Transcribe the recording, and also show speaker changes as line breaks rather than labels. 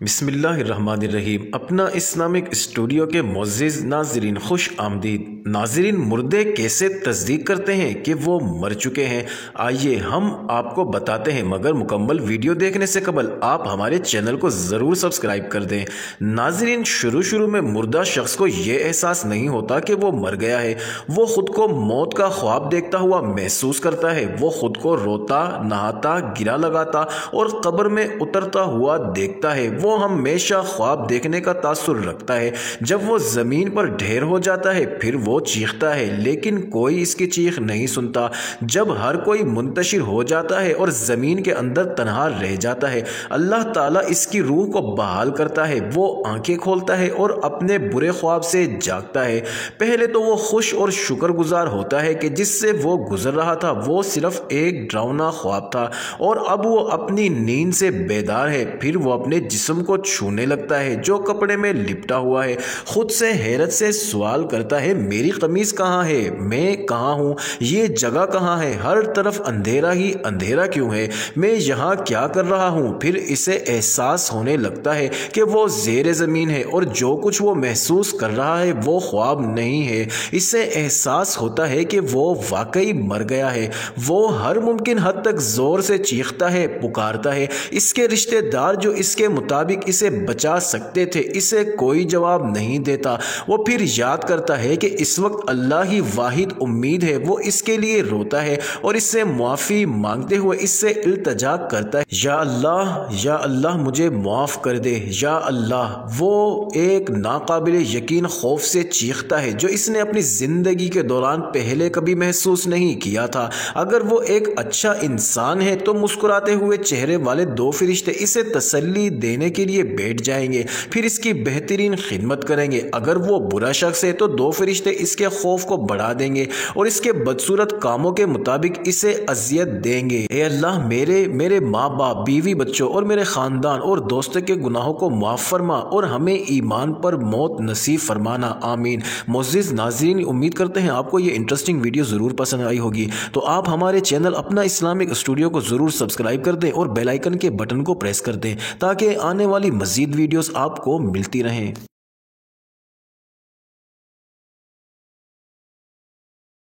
बिस्मिल्लाहिर्रहमानिर्रहीम। अपना Islamic studio के मुअज़्ज़िज़ नाज़रीन खुश आमदीद। नाज़रीन, मुर्दे कैसे तस्दीक करते हैं कि वो मर चुके हैं, आइए हम आपको बताते हैं, मगर मुकम्मल वीडियो देखने से कबल आप हमारे चैनल को ज़रूर सब्सक्राइब कर दें। नाज़रीन, शुरू में मुर्दा शख्स को ये एहसास नहीं होता कि वो मर गया है। वो खुद को मौत का ख्वाब देखता हुआ महसूस करता है। वो खुद को रोता, नहाता, गिरा लगाता और कब्र में उतरता हुआ देखता है। वो हमेशा ख्वाब देखने का तासुर रखता है। जब वो जमीन पर ढेर हो जाता है फिर वो चीखता है, लेकिन कोई इसकी चीख नहीं सुनता। जब हर कोई मुंतशिर हो जाता है और जमीन के अंदर तन्हा रह जाता है, अल्लाह ताला इसकी रूह को बहाल करता है। वो आंखें खोलता है और अपने बुरे ख्वाब से जागता है। पहले तो वो खुश और शुक्रगुजार होता है कि जिससे वो गुजर रहा था वो सिर्फ एक डरावना ख्वाब था, और अब वो अपनी नींद से बेदार है। फिर वो अपने जिस्म को छूने लगता है जो कपड़े में लिपटा हुआ है। खुद से हैरत से सवाल करता है, मेरी कमीज कहाँ है, मैं कहाँ हूँ, ये जगह कहाँ है, हर तरफ अंधेरा ही अंधेरा क्यों है, मैं यहाँ क्या कर रहा हूँ। फिर इसे एहसास होने लगता है कि वो ज़ेरे ज़मीन है और जो कुछ वो महसूस कर रहा है वो ख्वाब नहीं है। इसे एहसास होता है कि वो वाकई मर गया है। वो हर मुमकिन हद तक ज़ोर से चीखता है, पुकारता है। इसके रिश्तेदार जो इसके मुताबिक इसे बचा सकते थे, इसे कोई जवाब नहीं देता। वो फिर याद करता है कि इस वक्त अल्लाह ही वाहिद उम्मीद है। वो इसके लिए रोता है और इससे मुआफ़ी मांगते हुए इससे इल्तिजा करता है, या अल्लाह मुझे माफ़ कर दे, या अल्लाह। वो एक नाकाबिल यकीन खौफ से चीखता है जो इसने अपनी ज़िंदगी के दौरान पहले कभी महसूस नहीं किया था। अगर वो एक अच्छा इंसान है तो मुस्कुराते हुए चेहरे वाले दो फरिश्ते इसे तसल्ली देने के लिए बैठ जाएंगे, फिर इसकी बेहतरीन खिदमत करेंगे। अगर वो बुरा शख्स है तो दो फरिश्ते इसके खौफ को बढ़ा देंगे और इसके बदसूरत कामों के मुताबिक इसे अजियत देंगे। ए अल्लाह, मेरे माँ बाप, बीवी, बच्चों और मेरे ख़ानदान और दोस्तों के गुनाहों को माफ़ फरमा और हमें ईमान पर मौत नसीब फरमाना, आमीन। मुअज़्ज़िज़ नाज़रीन, उम्मीद करते हैं आपको ये इंटरेस्टिंग वीडियो ज़रूर पसंद आई होगी। तो आप हमारे चैनल अपना इस्लामिक स्टूडियो को ज़रूर सब्सक्राइब कर दें और बेल आइकन के बटन को प्रेस कर दें ताकि आने वाली मज़ीद वीडियोस आपको मिलती रहें।